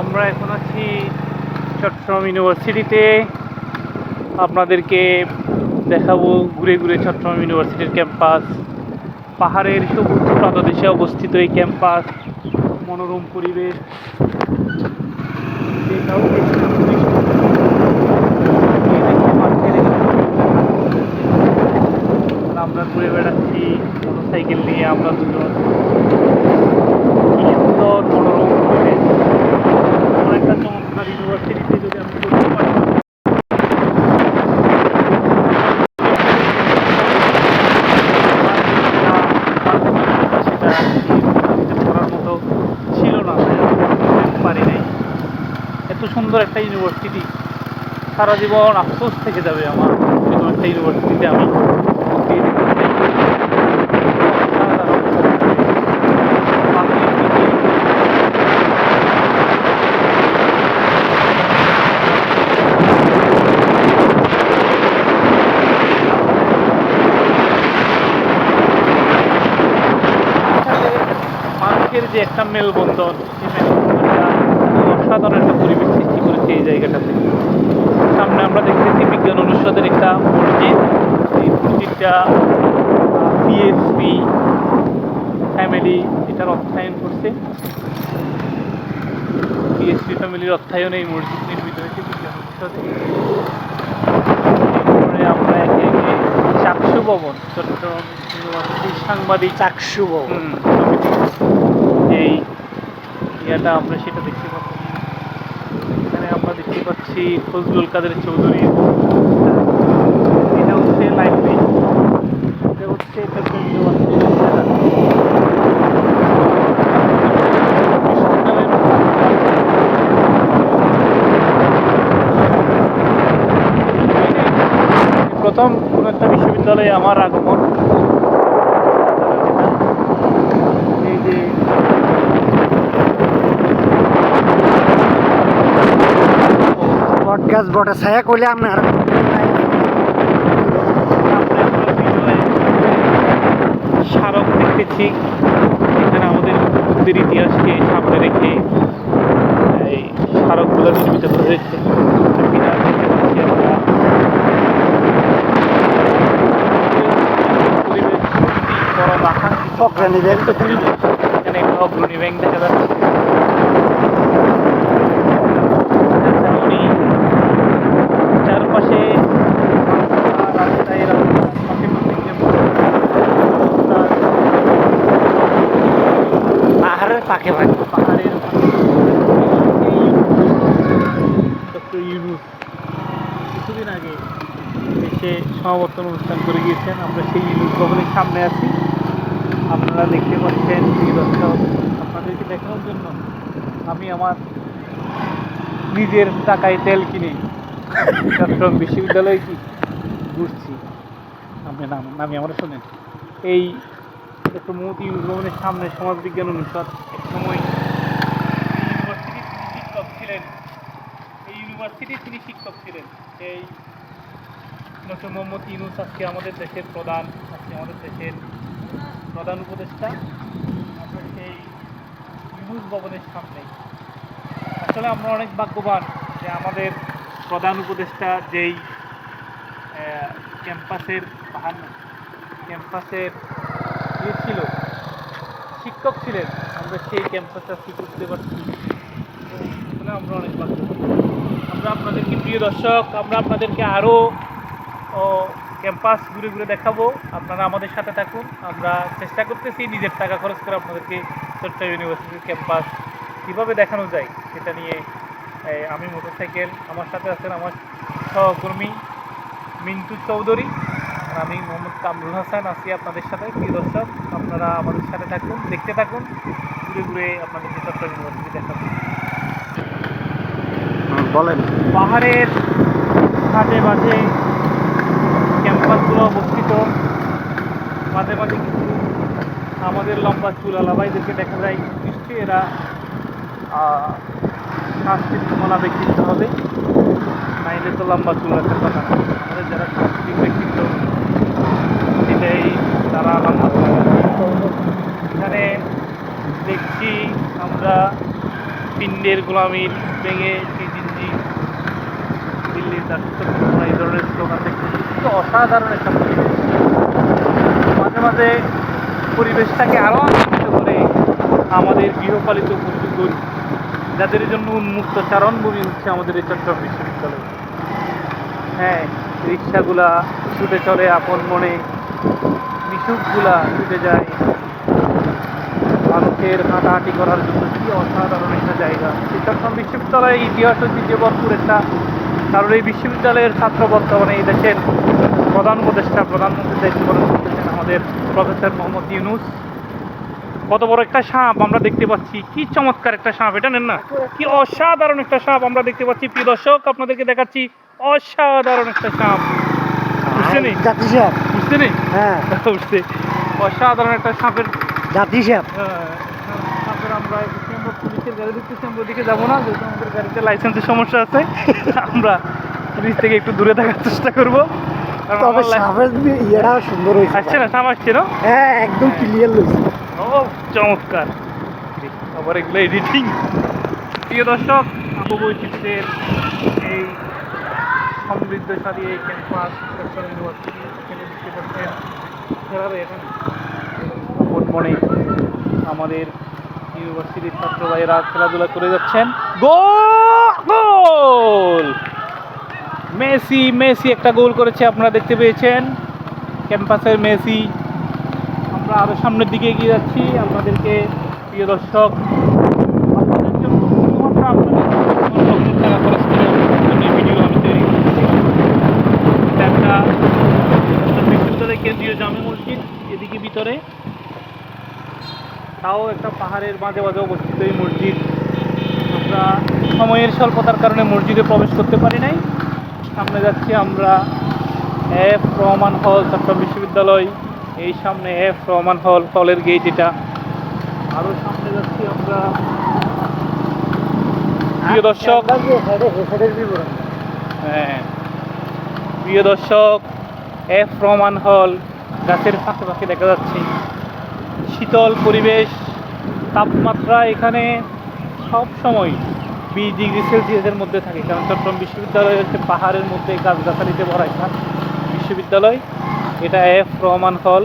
আমরা এখন আছি চট্টগ্রাম ইউনিভার্সিটিতে। আপনাদেরকে দেখাবো ঘুরে ঘুরে চট্টগ্রাম ইউনিভার্সিটির ক্যাম্পাস। পাহাড়ের সবুজ পাদদেশে অবস্থিত এই ক্যাম্পাস, মনোরম পরিবেশ। আমরা ঘুরে বেড়াচ্ছি মোটরসাইকেল নিয়ে, আমরা দুজন। কি সুন্দর মনোরম পরিবেশ! এমন একটা চমৎকার ইউনিভার্সিটিতে যদি আমি পড়তে পারি, সেটা করার মতো ছিল না, পারি নাই। এত সুন্দর একটা ইউনিভার্সিটি, সারা জীবন আফসোস থেকে যাবে আমার এরকম একটা ইউনিভার্সিটিতে আমি ভর্তি হতে চাই। মানুষের যে একটা মেলবন্ধন, সেই মেলবন্ধনটা অসাধারণ একটা পরিবেশ সৃষ্টি করেছে এই জায়গাটাতে। সামনে আমরা দেখতেছি বিজ্ঞান অনুষদের একটা মসজিদ। এই মসজিদটা পিএসপি ফ্যামিলি এটার অর্থায়ন করছে। পিএসপি ফ্যামিলির অর্থায়নে এই মসজিদ নির্মিত হয়েছে বিজ্ঞান অনুষদে। এরপরে আমরা একে একে চাকসু ভবন, চট্টগ্রাম ইউনিভার্সিটির সাংবাদিক চাকসু ভবন, এই ইয়াটা আমরা সেটা দেখতে পাচ্ছি। এখানে আমরা দেখতে পাচ্ছি ফজলুল কাদের চৌধুরী। এটা হচ্ছে লাইব্রেরি, এটা হচ্ছে প্রথম কোন একটা বিশ্ববিদ্যালয়ে আমার আগমন। এই যে বট গাছ বটে ছায়া করলে আপনার স্মারক দেখতেছি। এখানে আমাদের বুদ্ধের ইতিহাসকে সামনে রেখে এই স্মারকগুলো নির্মিত করা হয়েছে। অগ্রণী ব্যাংক, এখানে একটা অগ্রণী ব্যাংক দেখা যাচ্ছে। চারপাশে রাস্তায় পাহাড়ের পাখে পাখে পাহাড়ের ডক্টর ইউনূস কিছুদিন আগে এসে সমাবর্তন অনুষ্ঠান করে গিয়েছেন। আমরা সেই ইউনূস ভবনের সামনে আছি। আপনারা দেখতে পাচ্ছেন প্রিয় দর্শক, আপনাদেরকে দেখানোর জন্য আমি আমার নিজের টাকায় তেল কিনে চট্টগ্রাম বিশ্ববিদ্যালয়ে কি ঘুরছি। আপনি নামি আমরা শোনেন। এই ডক্টর মোহাম্মদ ইউনূস ভবনের সামনে সমাজবিজ্ঞান অনুষদ। এক সময় ইউনিভার্সিটির তিনি শিক্ষক ছিলেন, এই ইউনিভার্সিটির তিনি শিক্ষক ছিলেন। এই ডক্টর মোহাম্মদ ইউনূস আজকে আমাদের দেশের প্রধান, আজকে আমাদের দেশের প্রধান উপদেষ্টা। আমরা সেই ইউনূস ভবনের সামনে। আসলে আমরা অনেক ভাগ্যবান যে আমাদের প্রধান উপদেষ্টা যেই ক্যাম্পাসের ক্যাম্পাসের ইয়ে ছিল, শিক্ষক ছিলেন, আমরা সেই ক্যাম্পাসে আজকে করতে পারছি। আসলে আমরা অনেক ভাগ্যবান। আমরা আপনাদেরকে প্রিয় দর্শক, আমরা আপনাদেরকে আরও ক্যাম্পাস ঘুরে ঘুরে দেখাবো। আপনারা আমাদের সাথে থাকুন। আমরা চেষ্টা করতেছি নিজের টাকা খরচ করে আপনাদেরকে চট্টগ্রাম ইউনিভার্সিটির ক্যাম্পাস কীভাবে দেখানো যায় সেটা নিয়ে। আমি মোটরসাইকেল, আমার সাথে আছেন আমার সহকর্মী মিন্টু চৌধুরী, আর আমি মোহাম্মদ কামরুল হাসান আছি আপনাদের সাথে। প্রিয় দর্শক, আপনারা আমাদের সাথে থাকুন, দেখতে থাকুন, ঘুরে ঘুরে আপনাদেরকে চট্টগ্রাম ইউনিভার্সিটি দেখাবো। বলেন। পাহাড়ের মাঝে মাঝে ক্যাম্পাসগুলো অবস্থিত। মাঝে মাঝে কিছু আমাদের লম্বা চুল আলাভাইদেরকে দেখা যায়। নিশ্চয়ই এরা সাংস্কৃতিক ব্যক্তিত্ব হবে, নাইলে তো লম্বা চুল রাখার কথা না। আমাদের যারা সাংস্কৃতিক ব্যক্তিত্ব সেটাই তারা লম্বা চুল। এখানে দেখছি আমরা পিণ্ডের গোলামির ভেঙে জিন্দি দিল্লির দাসত্ব এই ধরনের স্লোগান দেখতে কিন্তু অসাধারণ একটা পরিবেশ। মাঝে মাঝে পরিবেশটাকে আরও আনন্দিত করে আমাদের গৃহপালিত পশুগুলো, যাদের জন্য উন্মুক্ত চারণভূমি হচ্ছে আমাদের এই চট্টগ্রাম বিশ্ববিদ্যালয়। হ্যাঁ, রিক্সাগুলা ছুটে চলে আপন মনে, মিশুকগুলা ছুটে যায় মানুষের হাঁটাহাঁটি করার জন্য। কি অসাধারণ একটা জায়গা এই চট্টগ্রাম বিশ্ববিদ্যালয়ের ইতিহাস ঐতিহ্য ভরপুর একটা। কারণ এই বিশ্ববিদ্যালয়ের ছাত্র বর্তমানে এই দেশের প্রধান উপদেষ্টা, প্রধানমন্ত্রীর দায়িত্ব পালন করতেছেন আমাদের প্রফেসর মোহাম্মদ ইউনূস। কত বড় একটা সাপ আমরা দেখতে পাচ্ছি, কি চমৎকার একটা সাপ, এটা নেন না, কি অসাধারণ একটা সাপ আমরা দেখতে পাচ্ছি। প্রিয় দর্শক, আপনাদেরকে দেখাচ্ছি অসাধারণ একটা সাপ। বুঝছে নি? জাতি সাপ। বুঝছে নি? হ্যাঁ, বুঝছে। অসাধারণ একটা সাপের জাতি সাপ। সাপের আমরা পুলিশের গাড়ি দেখতেছি, আমরা ওদিকে যাবো না, যেহেতু আমাদের গাড়িতে লাইসেন্সের সমস্যা আছে। আমরা পুলিশ থেকে একটু দূরে থাকার চেষ্টা করবো। কারণ তবে আমার সাপের ইয়েটা সুন্দর হয়েছে। আসছে না, সাপ আসছে না? হ্যাঁ, একদম ক্লিয়ার হয়েছে। ও চমৎকার। আবার এগুলো এডিটিং। প্রিয় দর্শক, বৈচিত্র্যের এই সমৃদ্ধশালী এই ক্যাম্পাস চট্টগ্রাম ইউনিভার্সিটি, এখানে দেখতে পাচ্ছেন খেলাবে এখানে মনে আমাদের ইউনিভার্সিটির ছাত্র ভাইয়েরা খেলাধুলা করে যাচ্ছেন। গোল! মেসি মেসি একটা গোল করেছে, আপনারা দেখতে পেয়েছেন ক্যাম্পাসের মেসি। আমরা আরো সামনের দিকে এগিয়ে যাচ্ছি। আপনাদেরকে প্রিয় দর্শক, আপনাদের জন্য শুধুমাত্র আপনাদের টাকা খরচ করে এই ভিডিও আমি তৈরি করছি। এটা একটা বিশ্ববিদ্যালয় কেন্দ্রীয় জামে মসজিদ, এদিকে ভিতরে, তাও একটা পাহাড়ের মাঝে মাঝে অবস্থিত এই মসজিদ। আমরা সময়ের স্বল্পতার কারণে মসজিদে প্রবেশ করতে পারি নাই। সামনে যাচ্ছি আমরা এফ রহমান হল, চট্টগ্রাম বিশ্ববিদ্যালয়। এই সামনে এফ রহমান হল, হলের গেট এটা। আরও সামনে যাচ্ছি আমরা। প্রিয় দর্শক, হ্যাঁ প্রিয় দর্শক, এফ রহমান হল, গাছের ফাঁকে ফাঁকে দেখা যাচ্ছে শীতল পরিবেশ। তাপমাত্রা এখানে সব সময় 20 ডিগ্রি সেলসিয়াসের মধ্যে থাকে, কারণ চট্টগ্রাম বিশ্ববিদ্যালয় হচ্ছে পাহাড়ের মধ্যে গাছগাছালিতে ভরা একটা বিশ্ববিদ্যালয়। এটা এফ রহমান হল,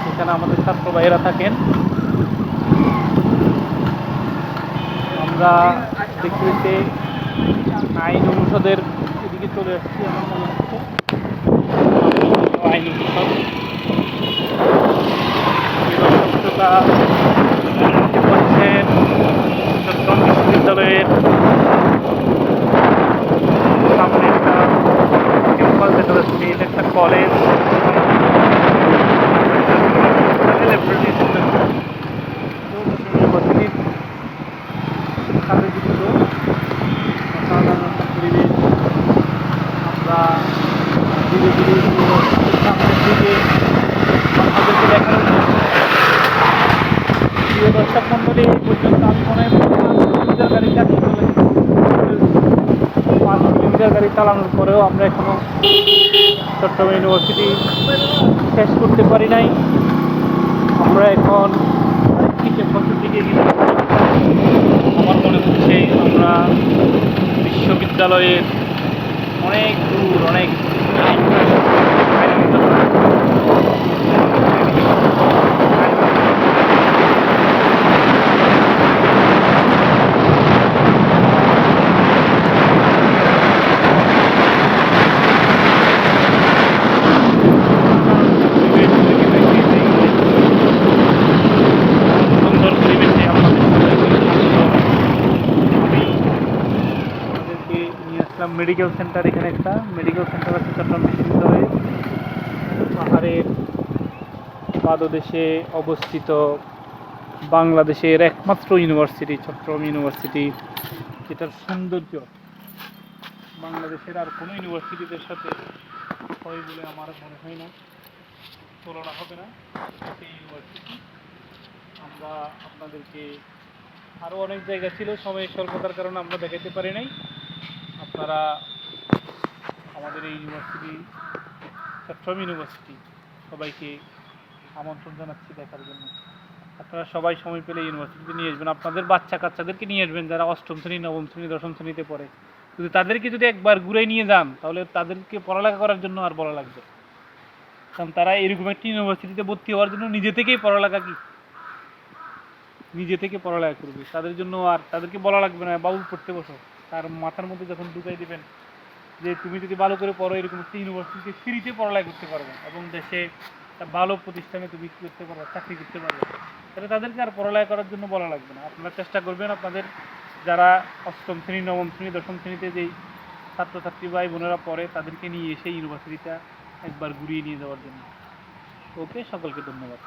এখানে আমাদের ছাত্র ভাইয়েরা থাকেন। আমরা দেখতে দেখতে আইন অনুষদের এদিকে চলে আসছি। আমার মনে হচ্ছে আইন অনুষদ দেখতে পাচ্ছেন চট্টগ্রাম বিশ্ববিদ্যালয়ের সামনে একটা ক্যাম্পাস দেখা যাচ্ছে। এটা একটা কলেজ, ইউনিভার্সিটির সাথে যুক্ত অসাধারণ একটা পরিবেশ। আমরা ধীরে ধীরে সামনের দিকে আপনাদেরকে দেখানোর জন্য। প্রিয় দর্শক মণ্ডলী, এই পর্যন্ত আমি মনে হয় 5 কিলোমিটার গাড়ি চালিয়ে চলে 5 কিলোমিটার গাড়ি চালানোর পরেও আমরা এখনও চট্টগ্রাম ইউনিভার্সিটি শেষ করতে পারি নাই। আমরা এখন আরেকটি ক্যাম্পাসের দিকে গিয়ে আমার মনে হচ্ছে আমরা বিশ্ববিদ্যালয়ের অনেক দূর, অনেক সুন্দর পরিবেশে আমাদেরকে নিয়ে আসলাম মেডিকেল সেন্টার। এখানে একটা মেডিকেল সেন্টার আছে চট্টগ্রাম বিশ্ববিদ্যালয়ে, পাহাড়ের পাদদেশে অবস্থিত বাংলাদেশের একমাত্র ইউনিভার্সিটি চট্টগ্রাম ইউনিভার্সিটি, যেটার সৌন্দর্য বাংলাদেশের আর কোনো ইউনিভার্সিটিদের সাথে হয় বলে আমার মনে হয় না, তুলনা হবে না সেই ইউনিভার্সিটি। আমরা আপনাদেরকে আরও অনেক জায়গা ছিল, সময়ের স্বল্পতার কারণে আমরা দেখাতে পারি নাই। আপনারা আমাদের এই ইউনিভার্সিটি চট্টগ্রাম ইউনিভার্সিটি সবাইকে আমন্ত্রণ জানাচ্ছি দেখার জন্য। আপনারা সবাই সময় পেলে ইউনিভার্সিটিতে নিয়ে আসবেন, আপনাদের বাচ্চা কাচ্চাদেরকে নিয়ে আসবেন যারা অষ্টম শ্রেণী, নবম শ্রেণী, দশম শ্রেণীতে পড়ে। যদি তাদেরকে যদি একবার ঘুরে নিয়ে যান তাহলে তাদেরকে পড়ালেখা করার জন্য আর বলা লাগবে, কারণ তারা এরকম একটি ইউনিভার্সিটিতে ভর্তি হওয়ার জন্য নিজে থেকেই নিজে থেকে পড়ালেখা করবে। তাদের জন্য আর তাদেরকে বলা লাগবে না বাবু পড়তে বসো। তার মাথার মধ্যে যখন ঢুকাই দিবেন যে তুমি যদি ভালো করে পড়ো, এরকম একটি ইউনিভার্সিটিতে ফ্রিতে পড়ালেখা করতে পারবে এবং দেশে একটা ভালো প্রতিষ্ঠানে তুমি কী করতে পারবে, চাকরি করতে পারবে, তাহলে তাদেরকে আর পড়ালেখা করার জন্য বলা লাগবে না। আপনারা চেষ্টা করবেন আপনাদের যারা অষ্টম শ্রেণী, নবম শ্রেণী, দশম শ্রেণীতে যেই ছাত্রছাত্রী ভাই বোনেরা পড়ে তাদেরকে নিয়ে এসে ইউনিভার্সিটিটা একবার ঘুরিয়ে নিয়ে যাওয়ার জন্য। ওকে, সকলকে ধন্যবাদ।